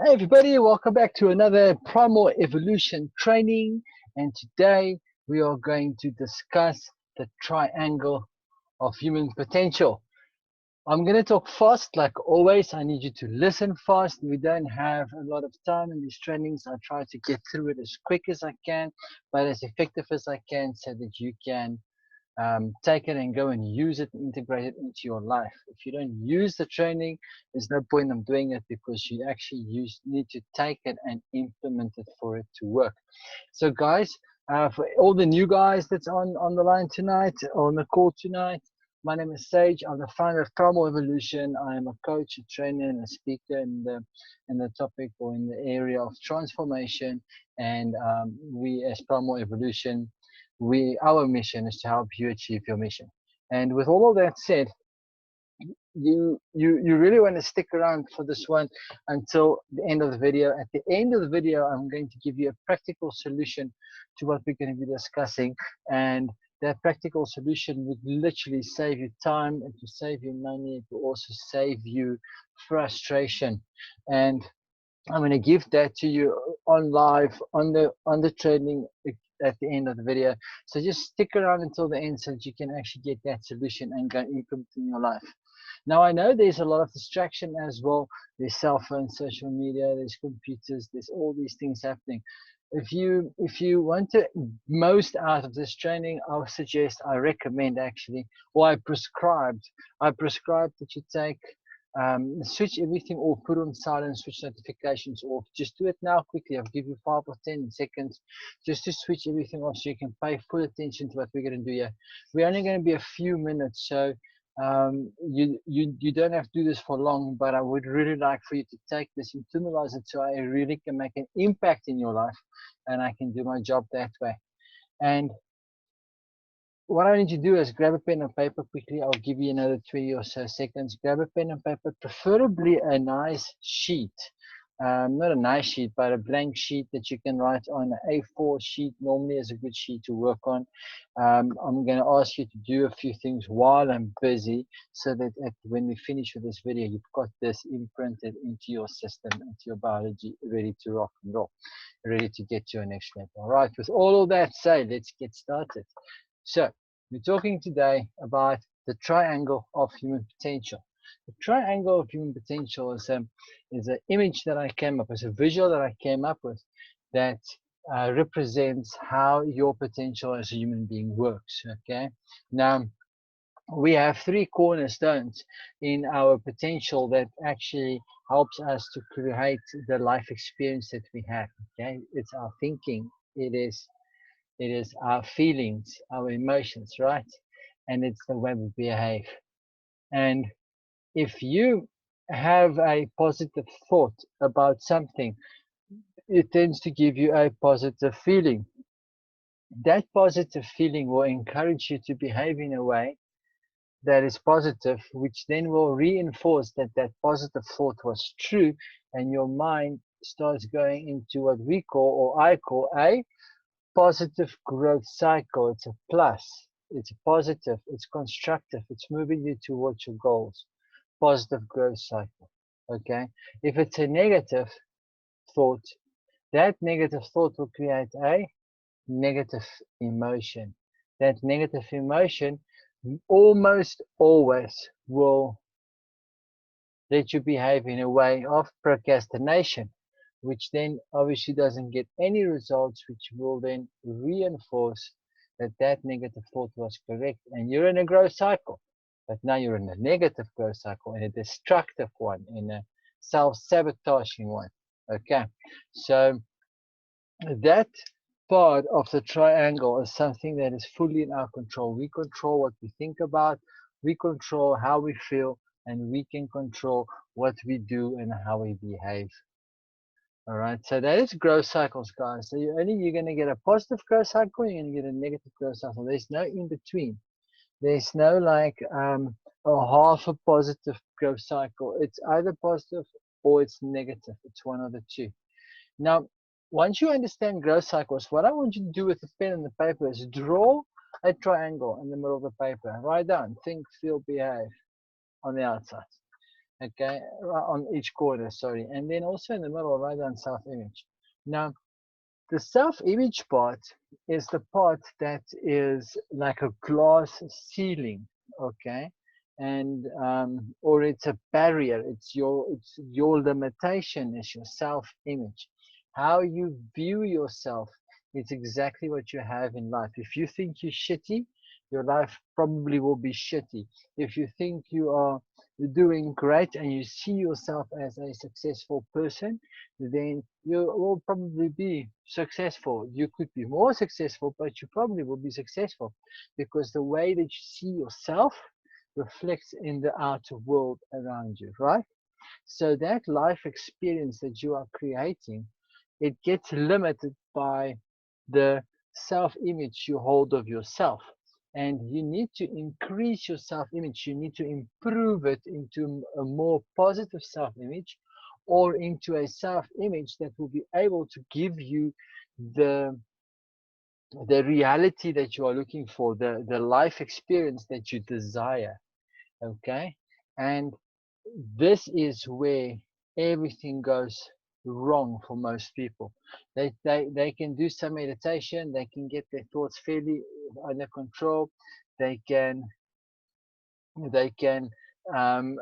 Hey everybody, welcome back to another Primal Evolution training. And today we are going to discuss the triangle of human potential. I'm going to talk fast like always. I need you to listen fast. We don't have a lot of time in these trainings. I try to get through it as quick as I can, but as effective as I can so that you can take it and go and use it and integrate it into your life. If you don't use the training, there's no point in doing it because you actually need to take it and implement it for it to work. So guys, for all the new guys that's on the line tonight, on the call tonight, my name is Sage. I'm the founder of Primal Evolution. I am a coach, a trainer, and a speaker in the topic or in the area of transformation. And we, as Primal Evolution, our mission is to help you achieve your mission. And with all of that said, you really want to stick around for this one until the end of the video. At the end of the video, I'm going to give you a practical solution to what we're going to be discussing, and that practical solution would literally save you time, and to save you money, it will also save you frustration. And I'm going to give that to you on live on the training at the end of the video. So just stick around until the end so that you can actually get that solution and go implement in your life. Now I know there's a lot of distraction as well. There's cell phones, social media, there's computers, there's all these things happening. If you want to most out of this training, I recommend actually, or I prescribe that you take switch everything off, put on silent, switch notifications off. Just do it now quickly. I'll give you 5 or 10 seconds just to switch everything off so you can pay full attention to what we're going to do here. We're only going to be a few minutes, so you don't have to do this for long, but I would really like for you to take this, internalize it, so I really can make an impact in your life and I can do my job that way. And what I need you to do is grab a pen and paper quickly. I'll give you another 20 or so seconds. Grab a pen and paper, preferably a nice sheet. Not a nice sheet, but a blank sheet that you can write on. An A4 sheet normally is a good sheet to work on. I'm going to ask you to do a few things while I'm busy so that when we finish with this video, you've got this imprinted into your system, into your biology, ready to rock and roll, ready to get to your next level. All right, with all of that said, let's get started. So, we're talking today about the triangle of human potential. The triangle of human potential is an image that I came up with, a visual that I came up with that represents how your potential as a human being works. Okay, now we have 3 cornerstones in our potential that actually helps us to create the life experience that we have. Okay, it's our thinking, it is our feelings, our emotions, right? And it's the way we behave. And if you have a positive thought about something, it tends to give you a positive feeling. That positive feeling will encourage you to behave in a way that is positive, which then will reinforce that that positive thought was true, and your mind starts going into what we call, or I call, a positive growth cycle. It's a plus, it's positive, it's constructive, it's moving you towards your goals. Positive growth cycle. Okay, if it's a negative thought, that negative thought will create a negative emotion. That negative emotion almost always will let you behave in a way of procrastination, which then obviously doesn't get any results, which will then reinforce that that negative thought was correct, and you're in a growth cycle. But now you're in a negative growth cycle, in a destructive one, in a self-sabotaging one. Okay, so that part of the triangle is something that is fully in our control. We control what we think about, we control how we feel, and we can control what we do and how we behave. All right, so that is growth cycles, guys. So you're going to get a positive growth cycle, you're going to get a negative growth cycle. There's no in between. There's no like a half a positive growth cycle. It's either positive or it's negative. It's one of the two. Now, once you understand growth cycles, what I want you to do with the pen and the paper is draw a triangle in the middle of the paper. Write down, think, feel, behave on the outside. Okay, on each corner, sorry, and then also in the middle, right down self-image. Now, the self-image part is the part that is like a glass ceiling, okay, and or it's a barrier. It's your limitation is your self-image. How you view yourself is exactly what you have in life. If you think you're shitty, your life probably will be shitty. If you think you are doing great and you see yourself as a successful person, then you will probably be successful. You could be more successful, but you probably will be successful because the way that you see yourself reflects in the outer world around you, right? So that life experience that you are creating, it gets limited by the self-image you hold of yourself. And you need to increase your self-image. You need to improve it into a more positive self-image or into a self-image that will be able to give you the the reality that you are looking for, the life experience that you desire. Okay. And this is where everything goes wrong for most people. They can do some meditation, they can get their thoughts fairly under control, they can they can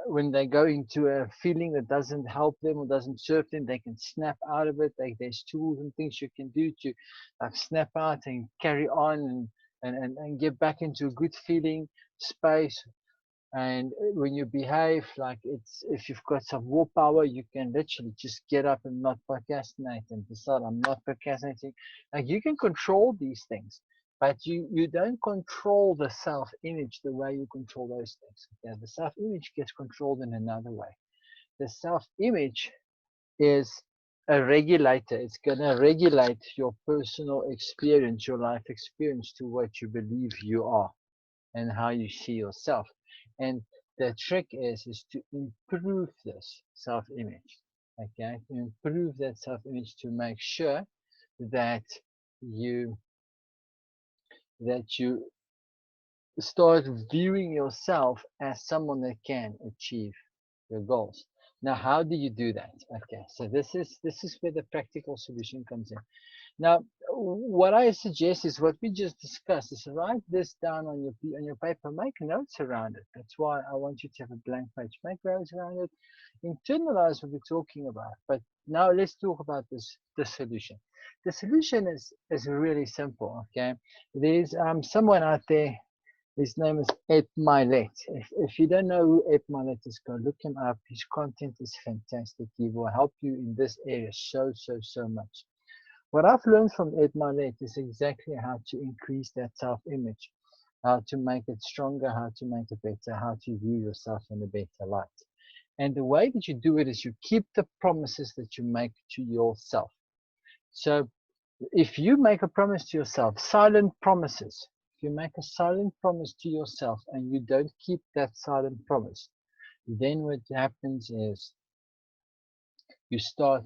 when they go into a feeling that doesn't help them or doesn't serve them, they can snap out of it. There's tools and things you can do to snap out and carry on and get back into a good feeling space. And when you behave like it's, if you've got some willpower, you can literally just get up and not procrastinate and decide, I'm not procrastinating. Like, you can control these things, but you don't control the self-image the way you control those things. Yeah, the self-image gets controlled in another way. The self-image is a regulator. It's going to regulate your personal experience, your life experience, to what you believe you are and how you see yourself. And the trick is to improve this self-image. Okay, to improve that self-image to make sure that you you start viewing yourself as someone that can achieve your goals. Now, how do you do that? Okay, so this is where the practical solution comes in. Now, what I suggest is what we just discussed is write this down on your paper, make notes around it. That's why I want you to have a blank page. Make notes around it, internalize what we're talking about. But now let's talk about the solution. The solution is really simple. Okay, there's someone out there. His name is Ed Milet. If you don't know who Ed Milet is, go look him up. His content is fantastic. He will help you in this area so much. What I've learned from Ed Milet is exactly how to increase that self-image, how to make it stronger, how to make it better, how to view yourself in a better light. And the way that you do it is you keep the promises that you make to yourself. So if you make a promise to yourself, silent promises, if you make a silent promise to yourself and you don't keep that silent promise, then what happens is you start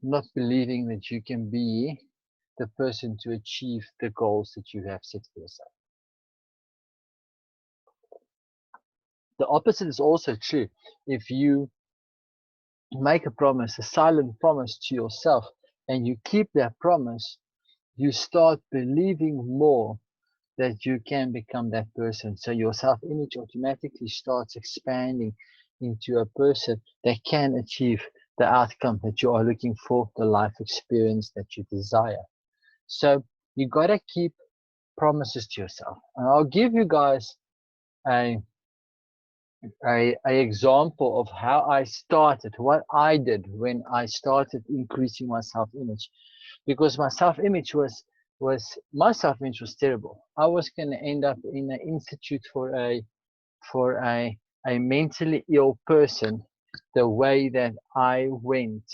not believing that you can be the person to achieve the goals that you have set for yourself. The opposite is also true. If you make a promise, a silent promise to yourself, and you keep that promise, you start believing more that you can become that person. So your self-image automatically starts expanding into a person that can achieve the outcome that you are looking for, the life experience that you desire. So you got to keep promises to yourself. And I'll give you guys a example of how I started, what I did when I started increasing my self-image, because my self-image was terrible. I was going to end up in an institute for a mentally ill person, the way that I went,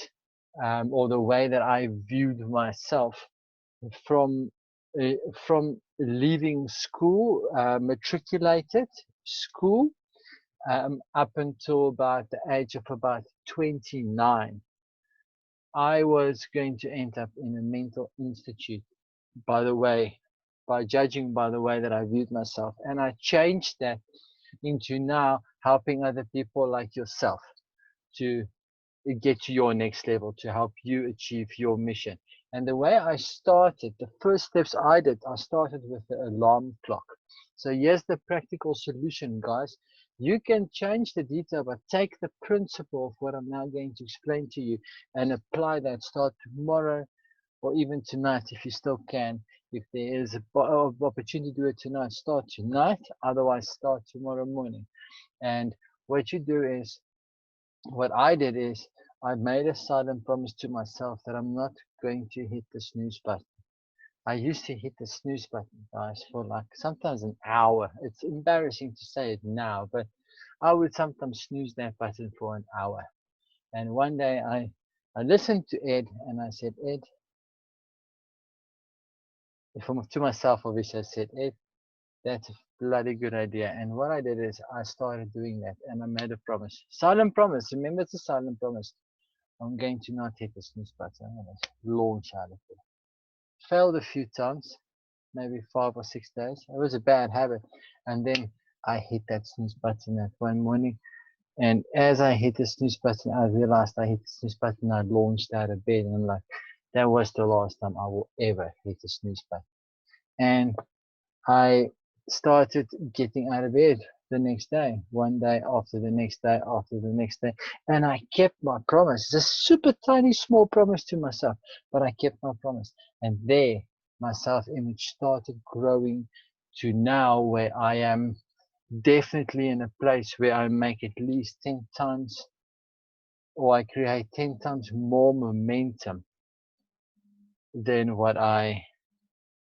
or the way that I viewed myself from from leaving school, matriculated school, up until about the age of about 29. I was going to end up in a mental institute, by judging by the way that I viewed myself. And I changed that into now helping other people like yourself to get to your next level, to help you achieve your mission. And the way I started, the first steps I did, I started with the alarm clock. So here's the practical solution, guys. You can change the detail, but take the principle of what I'm now going to explain to you and apply that. Start tomorrow or even tonight if you still can. If there is an opportunity to do it tonight, start tonight. Otherwise, start tomorrow morning. And what you do is, what I did is, I made a silent promise to myself that I'm not going to hit the snooze button. I used to hit the snooze button, guys, for like sometimes an hour. It's embarrassing to say it now, but I would sometimes snooze that button for an hour. And one day I listened to Ed and I said, Ed, to myself, obviously, I said, Ed, that's a bloody good idea. And what I did is I started doing that and I made a promise. Silent promise. Remember, it's a silent promise. I'm going to not hit the snooze button. I'm going to launch out of it. Failed a few times, maybe 5 or 6 days. It was a bad habit. And then I hit that snooze button that one morning. And as I hit the snooze button, I realized I hit the snooze button. I launched out of bed and I'm like, that was the last time I will ever hit the snooze button. And I started getting out of bed the next day, one day after the next day after the next day, and I kept my promise. It's a super tiny small promise to myself, but I kept my promise. And there my self-image started growing to now where I am definitely in a place where I make at least 10 times, or I create 10 times more momentum than what I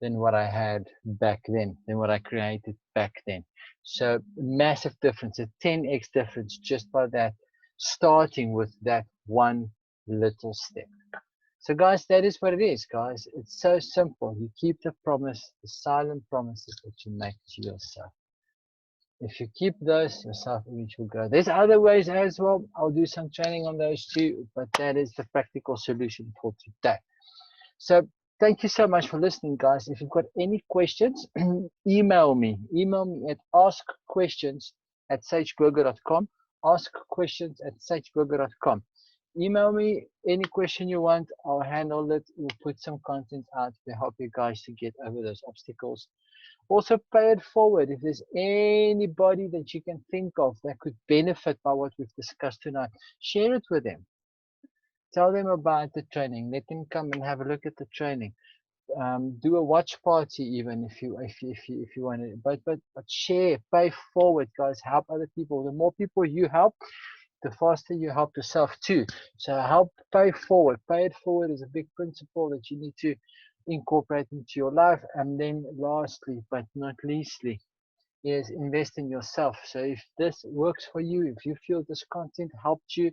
had back then, than what I created back then. So massive difference, a 10x difference just by that, starting with that one little step. So guys, that is what it is, guys. It's so simple. You keep the promise, the silent promises that you make to yourself. If you keep those, your self-image will grow. There's other ways as well. I'll do some training on those too, but that is the practical solution for today. So thank you so much for listening, guys. If you've got any questions, email me. Email me at askquestions@sageburger.com. Askquestions@sageburger.com. Email me any question you want. I'll handle it. We'll put some content out to help you guys to get over those obstacles. Also, pay it forward. If there's anybody that you can think of that could benefit by what we've discussed tonight, share it with them. Tell them about the training. Let them come and have a look at the training. Do a watch party even if you want to. But share, pay forward, guys. Help other people. The more people you help, the faster you help yourself too. So help, pay forward. Pay it forward is a big principle that you need to incorporate into your life. And then lastly, but not leastly, is invest in yourself. So if this works for you, if you feel this content helped you,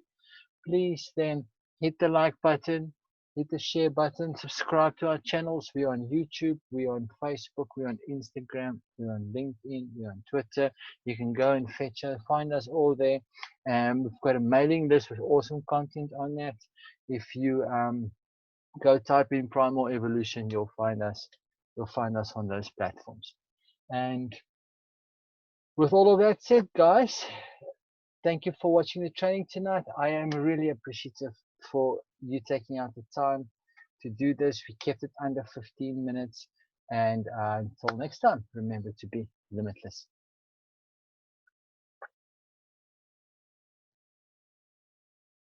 please then hit the like button, hit the share button, subscribe to our channels. We're on YouTube, we're on Facebook, we're on Instagram, we're on LinkedIn, we're on Twitter. You can go and fetch us, find us all there. And we've got a mailing list with awesome content on that. If you go type in Primal Evolution, you'll find us on those platforms. And with all of that said, guys, thank you for watching the training tonight. I am really appreciative for you taking out the time to do this. We kept it under 15 minutes. And until next time, remember to be limitless.